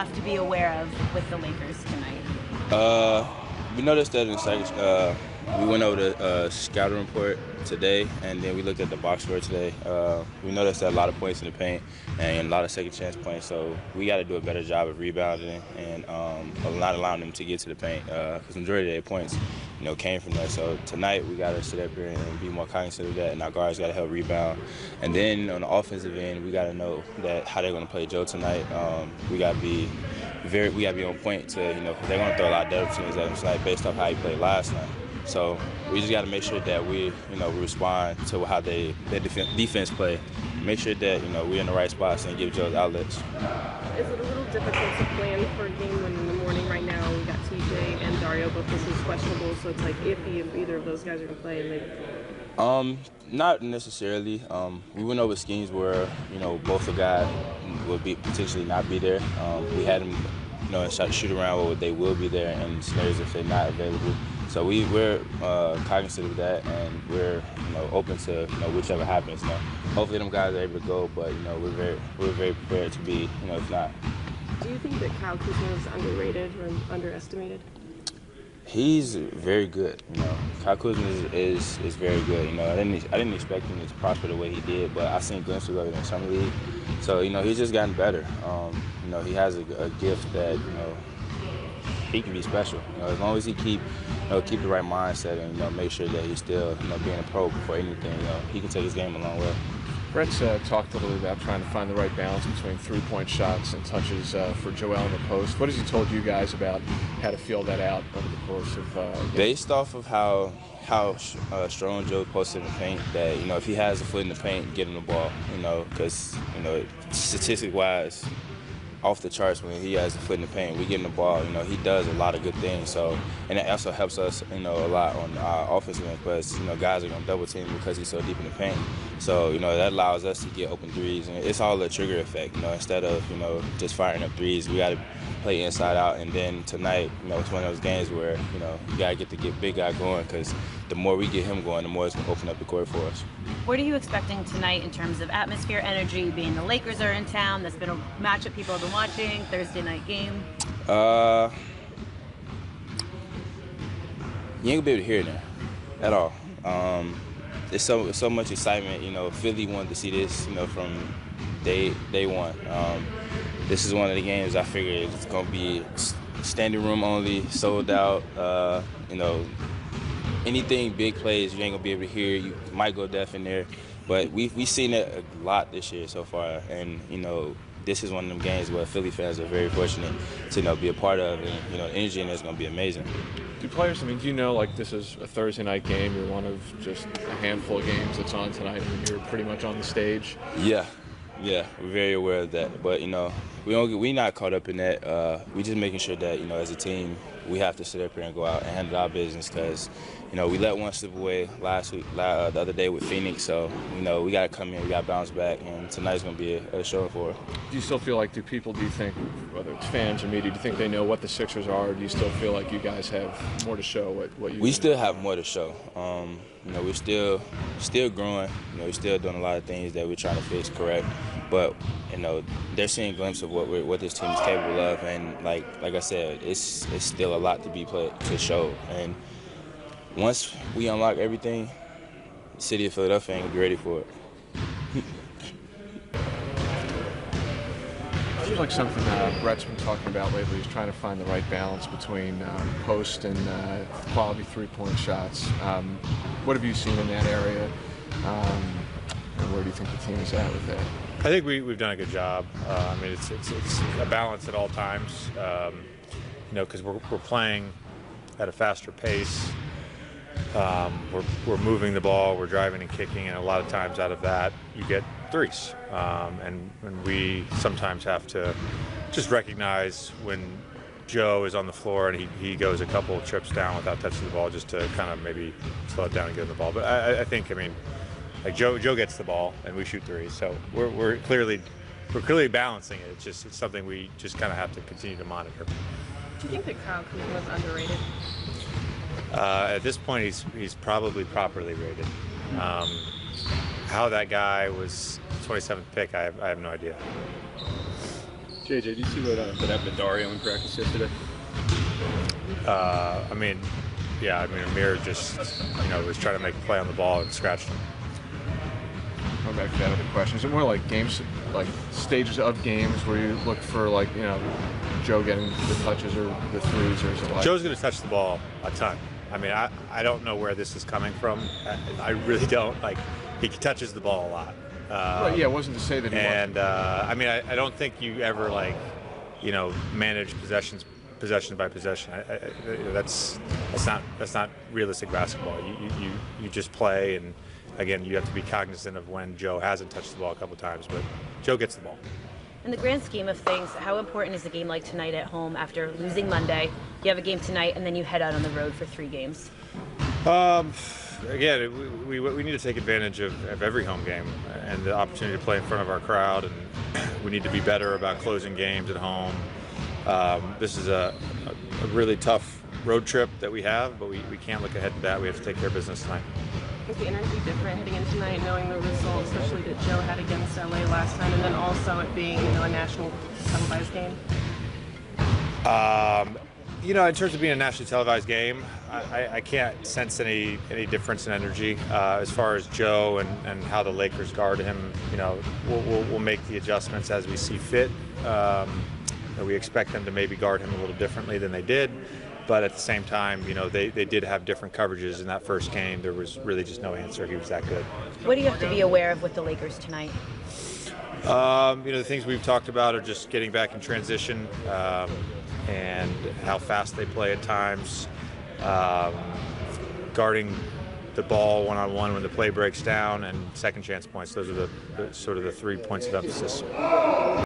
have to be aware of with the Lakers tonight? We noticed that in the we went over the scouting report today, and then we looked at the box score today. We noticed that a lot of points in the paint and a lot of second chance points. So we got to do a better job of rebounding and not allowing them to get to the paint. Because majority of their points, came from that. So tonight we got to sit up here and be more cognizant of that, and our guards got to help rebound. And then on the offensive end, we got to know that how they're going to play Joe tonight. We got to be on point to, because they're going to throw a lot of double teams at him tonight based off how he played last night. So we just got to make sure that we respond to how their defense play. Make sure that, we're in the right spots and give Joe outlets. Is it a little difficult to plan for a game when in the morning right now we got TJ and Dario, both this is questionable, so it's like iffy if either of those guys are going to play? Not necessarily. We went over schemes where, both the guys would potentially not be there. We had them, in shoot around where they will be there and scenarios if they're not available. So we're cognizant of that, and we're open to whichever happens. Hopefully them guys are able to go, but we're very prepared to be if not. Do you think that Kyle Kuzma is underrated or underestimated? He's very good. Kyle Kuzma is very good. I didn't expect him to prosper the way he did, but I seen glimpses of it in summer league. So he's just gotten better. He has a gift that he can be special. As long as he keep the right mindset and make sure that he's still being a pro before anything. He can take his game a long way. Brett's talked a little bit about trying to find the right balance between three-point shots and touches for Joel in the post. What has he told you guys about how to feel that out over the course of based off of how strong Joe posted in the paint, that if he has a foot in the paint, get him the ball. Because statistic-wise, off the charts when he has a foot in the paint. We give him the ball. He does a lot of good things. So, and it also helps us, a lot on our offensive end. Because guys are gonna double team because he's so deep in the paint. So, that allows us to get open threes, and it's all a trigger effect. Instead of just firing up threes, we got to play inside out. And then tonight, it's one of those games where you gotta get the big guy going, because the more we get him going, the more it's gonna open up the court for us. What are you expecting tonight in terms of atmosphere, energy, being the Lakers are in town? That's been a matchup people have been watching, Thursday night game. You ain't gonna be able to hear it there at all. There's so much excitement. Philly wanted to see this, from day one. This is one of the games I figured it's gonna be standing room only, sold out. Anything big plays, you ain't gonna be able to hear. You might go deaf in there, but we've seen it a lot this year so far, and this is one of them games where Philly fans are very fortunate to be a part of, and the energy in it is gonna be amazing. Do players, like this is a Thursday night game, you're one of just a handful of games that's on tonight, and you're pretty much on the stage? Yeah, we're very aware of that, but we not caught up in that. We just making sure that as a team we have to sit up here and go out and handle our business, because we let one slip away last week, the other day with Phoenix. So we got to come in, we got to bounce back, and tonight's going to be a show for it. Do you still feel like, do you think, whether it's fans or media, do you think they know what the Sixers are, or do you still feel like you guys have more to show what you? We still have more to show. We're still growing. We're still doing a lot of things that we're trying to fix, correct. But they're seeing a glimpse of what this team is capable of, and like I said, it's still a lot to be played to show. And once we unlock everything, the city of Philadelphia ain't gonna be ready for it. Seems like something Brett's been talking about lately. He's trying to find the right balance between post and quality three-point shots. What have you seen in that area, and where do you think the team is at with that? I think we've done a good job. It's a balance at all times. Because we're playing at a faster pace. We're moving the ball, we're driving and kicking, and a lot of times out of that you get threes. And we sometimes have to just recognize when Joe is on the floor and he goes a couple of trips down without touching the ball, just to kind of maybe slow it down and get him the ball. But I think, like Joe gets the ball and we shoot threes, so we're clearly balancing it. It's something we just kind of have to continue to monitor. Do you think that Kyle Kuzma was underrated? At this point, he's probably properly rated. How that guy was 27th pick, I have no idea. JJ, did you see what happened to Dario in practice yesterday? Amir just, was trying to make a play on the ball and scratched him. Going back to that other question, is it more like games, like stages of games where you look for Joe getting the touches or the threes, or is it like Joe's going to touch the ball a ton. I mean, I don't know where this is coming from. I really don't. Like, he touches the ball a lot. It wasn't to say that he wasn't. I don't think you ever manage possession by possession. That's not realistic basketball. You just play, and again, you have to be cognizant of when Joe hasn't touched the ball a couple of times, but Joe gets the ball. In the grand scheme of things, how important is a game like tonight at home after losing Monday? You have a game tonight, and then you head out on the road for 3 games. Again, we need to take advantage of every home game and the opportunity to play in front of our crowd, and we need to be better about closing games at home. This is a really tough road trip that we have, but we can't look ahead to that. We have to take care of business tonight. Is the energy different heading in tonight, knowing the result, especially that Joe had against LA last time, and then also it being a national televised game? In terms of being a nationally televised game, I can't sense any difference in energy. As far as Joe and how the Lakers guard him, we'll make the adjustments as we see fit. We expect them to maybe guard him a little differently than they did. But at the same time, they did have different coverages in that first game. There was really just no answer. He was that good. What do you have to be aware of with the Lakers tonight? The things we've talked about are just getting back in transition and how fast they play at times, guarding the ball one-on-one when the play breaks down, and second chance points. Those are the 3 points of emphasis.